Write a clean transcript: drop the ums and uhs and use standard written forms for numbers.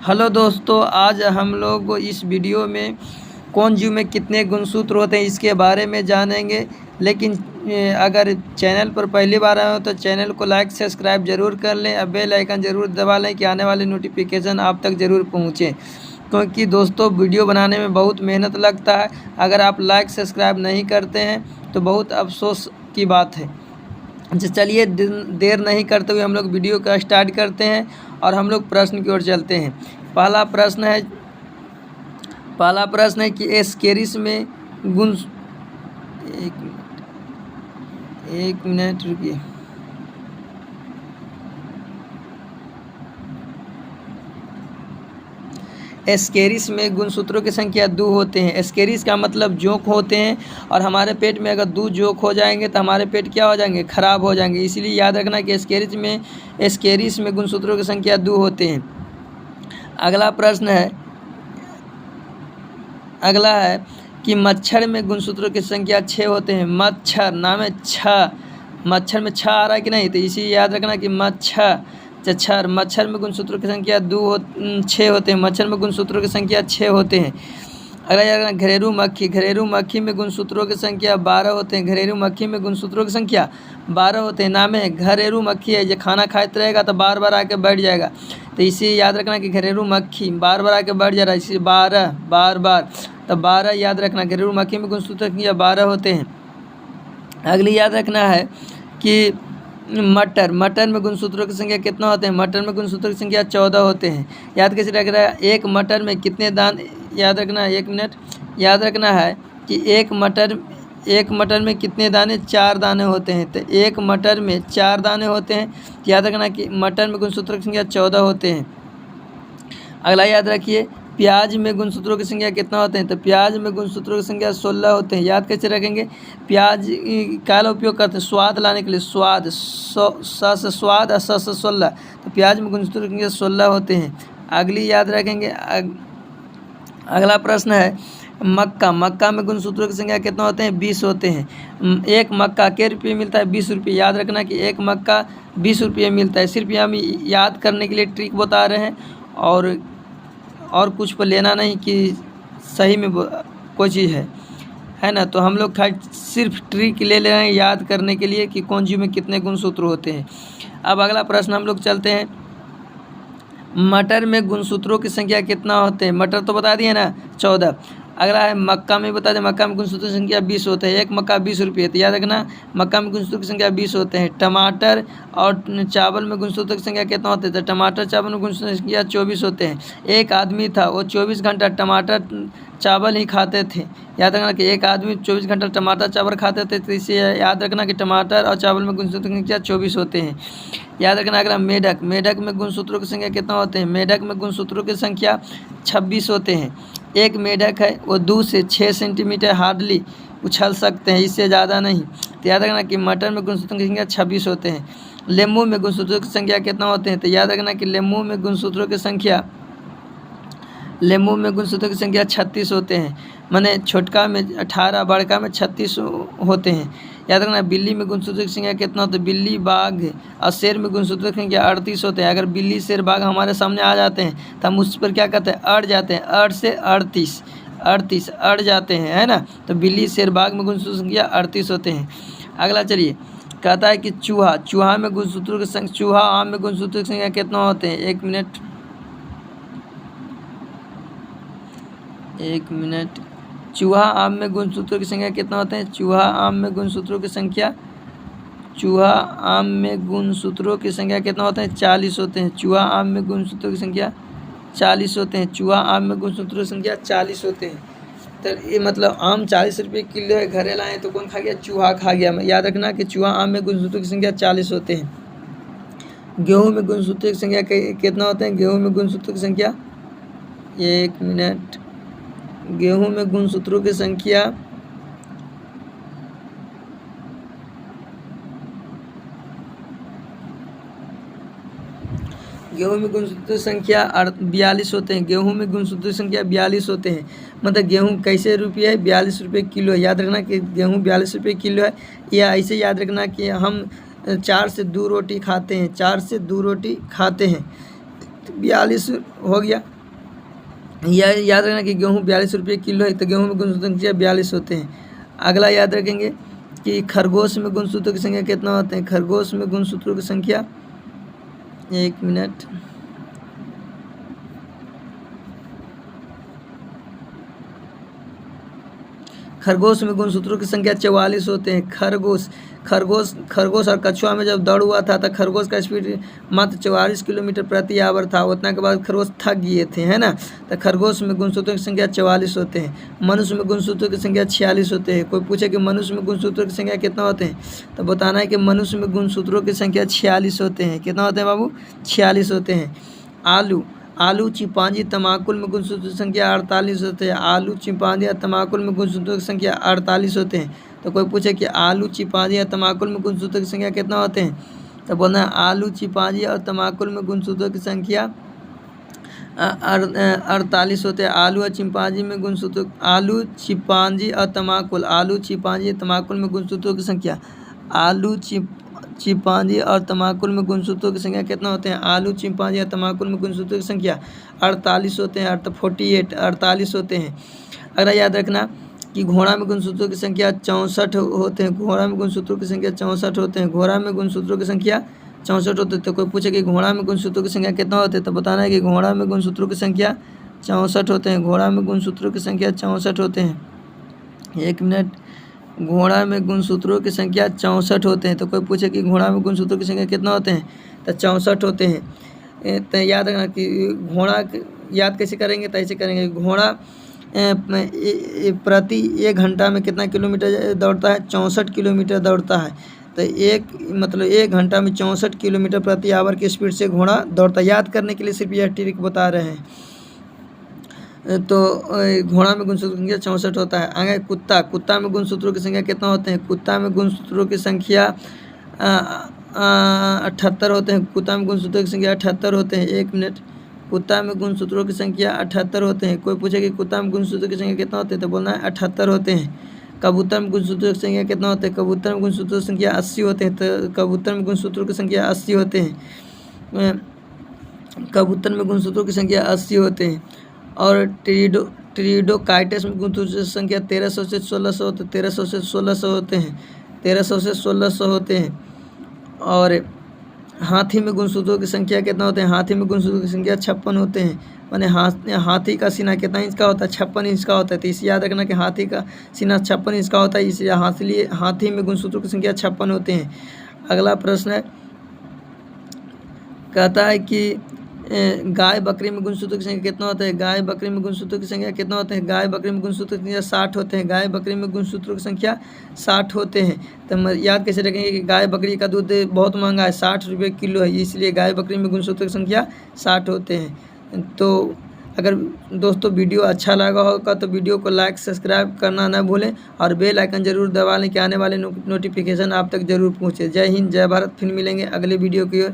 Hello दोस्तों, आज हम लोग इस वीडियो में कौन जीव में कितने गुणसूत्र होते हैं इसके बारे में जानेंगे। लेकिन अगर चैनल पर पहली बार आए हो तो चैनल को लाइक सब्सक्राइब ज़रूर कर लें और बेल आइकन ज़रूर दबा लें कि आने वाली नोटिफिकेशन आप तक ज़रूर पहुँचे, क्योंकि दोस्तों वीडियो बनाने में बहुत मेहनत लगता है। अगर आप लाइक सब्सक्राइब नहीं करते हैं तो बहुत अफसोस की बात है। चलिए देर नहीं करते हुए हम लोग वीडियो का स्टार्ट करते हैं और हम लोग प्रश्न की ओर चलते हैं। पहला प्रश्न है कि एस्केरिस में गुण एक मिनट रुकिए। एस्केरिस में गुणसूत्रों की संख्या 2 होते हैं। एस्केरिस का मतलब जोंक होते हैं और हमारे पेट में अगर 2 जोंक हो जाएंगे तो हमारे पेट क्या हो जाएंगे, खराब हो जाएंगे। इसीलिए याद रखना कि एस्केरिस में गुणसूत्रों की संख्या 2 होते हैं। अगला है कि मच्छर में गुणसूत्रों की संख्या 6 होते हैं। मच्छर नाम है मच्छर में छ आ रहा है कि नहीं, तो इसी याद रखना कि मच्छर में गुणसूत्रों की संख्या 6 होते हैं। मच्छर में गुणसूत्रों की संख्या 6 होते हैं। अगला याद रखना घरेलू मक्खी में गुणसूत्रों की संख्या 12 होते हैं। घरेलू मक्खी में गुणसूत्रों की संख्या 12 होते हैं। नाम है घरेलू मक्खी है, जो खाना खाते रहेगा तो बार बार आके बैठ जाएगा, तो इसी याद रखना कि घरेलू मक्खी बार बार आके बैठ जा रहा है, इसी बार तो 12 याद रखना। घरेलू मक्खी में गुणसूत्रों की संख्या 12 होते हैं। अगली याद रखना है कि मटर में गुणसूत्रों की संख्या कितना होते हैं। मटर में गुणसूत्रों की संख्या 14 होते हैं। याद कैसे रख रहा है, एक मटर में कितने दाने, याद रखना है, 1 मिनट याद रखना है कि एक मटर में कितने दाने, 4 दाने होते हैं। तो एक मटर में 4 दाने होते हैं। याद रखना कि मटर में गुणसूत्रों की संख्या 14 होते हैं। अगला याद रखिए प्याज में गुणसूत्रों की संख्या कितना होते हैं। तो प्याज में गुणसूत्रों की संख्या 16 होते हैं। याद कैसे रखेंगे, प्याज का उपयोग करते हैं स्वाद लाने के लिए, स्वाद स्वाद और 16, तो प्याज में गुणसूत्रों की संख्या 16 होते हैं। अगली याद रखेंगे। अगला प्रश्न है मक्का में गुणसूत्रों की संख्या कितना होते हैं, 20 होते हैं। एक मक्का के रुपये मिलता है, 20 रुपये। याद रखना कि एक मक्का 20 रुपये मिलता है। सिर्फ हम याद करने के लिए ट्रिक बता रहे हैं और कुछ पर लेना नहीं कि सही में कोई चीज़ है ना। तो हम लोग सिर्फ ट्रिक ले रहे हैं याद करने के लिए कि कौन जीव में कितने गुणसूत्र होते हैं। अब अगला प्रश्न हम लोग चलते हैं, मटर में गुणसूत्रों की संख्या कितना होते हैं। मटर तो बता दिए ना, 14। अगला है मक्का में बता दें, मक्का में गुणसूत्रों की संख्या 20 होते हैं। एक मक्का 20 रुपये, तो याद रखना मक्का में गुणसूत्रों की संख्या 20 होते हैं। टमाटर और चावल में गुणसूत्रों की संख्या कितना होते हैं। तो टमाटर चावल में गुणसूत्रों की संख्या 24 होते हैं। एक आदमी था, वो 24 घंटा टमाटर चावल ही खाते थे। याद रखना कि एक आदमी 24 घंटा टमाटर चावल खाते थे, तो इसे याद रखना कि टमाटर और चावल में गुणसूत्रों की संख्या 24 होते हैं। याद रखना। अगला मेढक में गुणसूत्रों की संख्या कितना होते हैं। मेढक में गुणसूत्रों की संख्या 26 होते हैं। एक मेढक है, वो 2 से 6 सेंटीमीटर हार्डली उछल सकते हैं, इससे ज़्यादा नहीं। तो याद रखना कि मटर में गुणसूत्रों की संख्या 26 होते हैं। लींबू में गुणसूत्रों की संख्या कितना होते हैं। तो याद रखना कि लींबू में गुणसूत्रों की संख्या 36 होते हैं। माने छोटका में 18, बड़का में 36 होते हैं। याद रखना बिल्ली में गुणसूत्रों की संख्या कितना होता है। बिल्ली, बाघ और शेर में गुणसूत्रों की संख्या 38 होते हैं। अगर बिल्ली, शेर, बाघ हमारे सामने आ जाते हैं तो हम उस पर क्या कहते हैं, अड़ जाते हैं। अड़ से 38 अड़ जाते हैं, है ना। तो बिल्ली, शेर, बाघ में गुणसूत्रों की संख्या 38 होते हैं। अगला चलिए कहता है कि चूहा आम में गुणसूत्रों की संख्या कितना होते हैं। 1 मिनट चूहा आम में गुणसूत्रों की संख्या कितना होते हैं। चूहा आम में गुणसूत्रों की संख्या कितना होते हैं, 40 होते हैं। चूहा आम में गुणसूत्रों की संख्या 40 होते हैं। चूहा आम में गुणसूत्रों की संख्या 40 होते हैं। तो ये मतलब आम 40 रुपये किलो है, घरे लाए तो कौन खा गया, चूहा खा गया। याद रखना कि चूहा आम में गुणसूत्रों की संख्या 40 होते हैं। गेहूँ में गुणसूत्रों की संख्या कितना होते हैं। गेहूँ में गुणसूत्रों की संख्या 1 मिनट गेहूं में गुणसूत्रों की संख्या गेहूं में गुणसूत्रों की संख्या 42 होते हैं। गेहूं में गुणसूत्रों की संख्या 42 होते हैं। मतलब गेहूं कैसे रुपये है, 42 रुपये किलो है। याद रखना कि गेहूं 42 रुपये किलो है। या ऐसे याद रखना कि हम 4 से 2 रोटी खाते हैं, 4 से 2 रोटी खाते हैं, 42 हो गया। यह याद रखना कि गेहूँ 42 रुपये किलो है, तो गेहूँ में गुणसूत्रों की संख्या 42 होते हैं। अगला याद रखेंगे कि खरगोश में गुणसूत्रों की संख्या कितना होते हैं। खरगोश में गुणसूत्रों की संख्या, एक मिनट, खरगोश में गुणसूत्रों की संख्या 44 होते हैं। खरगोश और कछुआ में जब दौड़ हुआ था तो खरगोश का स्पीड मात्र 44 किलोमीटर प्रति आवर था। उतना के बाद खरगोश थक गए थे, है ना। तो खरगोश में गुणसूत्रों की संख्या 44 होते हैं। मनुष्य में गुणसूत्रों की संख्या 46 होते हैं। कोई पूछे कि मनुष्य में गुणसूत्रों की संख्या कितना होते हैं, तो बताना है कि मनुष्य में गुणसूत्रों की संख्या 46 होते हैं। कितना होते हैं बाबू, 46 होते हैं। आलू, चिंपांजी, तमाकुल में गुणसूत्रों की संख्या 48 होते हैं। आलू, चिंपांजी और तमाकुल में गुणसूत्रों की संख्या 48 होते हैं। तो कोई पूछे कि आलू, चिंपांजी और तमाकुल में गुणसूत्रों की संख्या कितना होते हैं, तो बोलना है आलू, चिंपांजी और तमाकुल में गुणसूत्रों की संख्या 48 होते हैं। आलू और चिंपांजी में गुणसूत्रों, आलू, चिंपांजी और तमाकुल में गुणसूत्रों की संख्या, चिंपांजी और तमाकुल में गुणसूत्रों की संख्या कितना होते हैं। आलू, चिंपांजी और तमाकुल में गुणसूत्रों की संख्या 48 होते हैं। 48 होते हैं। अगला याद रखना कि घोड़ा में गुणसूत्रों की संख्या 64 होते हैं। घोड़ा में गुणसूत्रों की संख्या 64 होते हैं। घोड़ा में गुणसूत्रों की संख्या 64 होते हैं। तो कोई पूछे कि घोड़ा में गुणसूत्रों की संख्या कितना होते हैं, तो बताना है कि घोड़ा में गुणसूत्रों की संख्या 64 होते हैं। घोड़ा में गुणसूत्रों की संख्या 64 होते हैं। एक मिनट, घोड़ा में गुणसूत्रों की संख्या 64 होते हैं। तो कोई पूछे कि घोड़ा में गुणसूत्रों की संख्या कितना होते हैं, तो 64 होते हैं। तो याद रखना कि घोड़ा याद कैसे करेंगे, तो ऐसे करेंगे। घोड़ा प्रति 1 घंटा में कितना किलोमीटर दौड़ता है, 64 किलोमीटर दौड़ता है। तो 1 घंटा में 64 किलोमीटर प्रति आवर की स्पीड से घोड़ा दौड़ता है। याद करने के लिए सिर्फ यह ट्रिक बता रहे हैं। तो घोड़ा में गुणसूत्रों की संख्या 64 होता है। आगे कुत्ता में गुणसूत्रों की संख्या कितना होते हैं। कुत्ता में गुणसूत्रों की संख्या 78 होते हैं। कुत्ता में गुणसूत्रों की संख्या 78 होते हैं। एक मिनट, कुत्ता में गुणसूत्रों की संख्या 78 होते हैं। कोई पूछे कि कुत्ता में गुणसूत्रों की संख्या कितना होते हैं, तो बोलना है 78 होते हैं। कबूतर में गुणसूत्रों की संख्या कितना होते हैं। कबूतर में गुणसूत्रों की संख्या 80 होते हैं। तो कबूतर में गुणसूत्रों की संख्या 80 होते हैं। कबूतर में गुणसूत्रों की संख्या 80 होते हैं। और टेरिडोकाइटस में गुणसूत्रों की संख्या 1300 से 1600 होते हैं। 1300 से 1600 होते हैं। 1300 से 1600 होते हैं। और हाथी में गुणसूत्रों की संख्या कितना होते हैं। हाथी में गुणसूत्रों की संख्या 56 होते हैं। माने हाथी का सीना कितना इंच का होता है, 56 इंच का होता है। तो इसे याद रखना कि हाथी का सीना 56 इंच का होता है, इसलिए हाथी में गुणसूत्रों की संख्या 56 होते हैं। अगला प्रश्न है, कहता है कि गाय बकरी में गुणसूत्रों की संख्या कितना होता है। गाय बकरी में गुणसूत्रों की संख्या कितना होते हैं। गाय बकरी में गुणसूत्रों की संख्या 60 होते हैं। गाय बकरी में गुणसूत्रों की संख्या 60 होते हैं। तो याद कैसे रखेंगे कि गाय बकरी का दूध बहुत महंगा है, 60 रुपये किलो है, इसलिए गाय बकरी में गुणसूत्रों की संख्या 60 होते हैं। तो अगर दोस्तों वीडियो अच्छा लगा होगा तो वीडियो को लाइक सब्सक्राइब करना ना भूलें और बेल आइकन जरूर दबा लें कि आने वाले नोटिफिकेशन आप तक जरूर पहुँचे। जय हिंद, जय भारत। फिर मिलेंगे अगले वीडियो की ओर।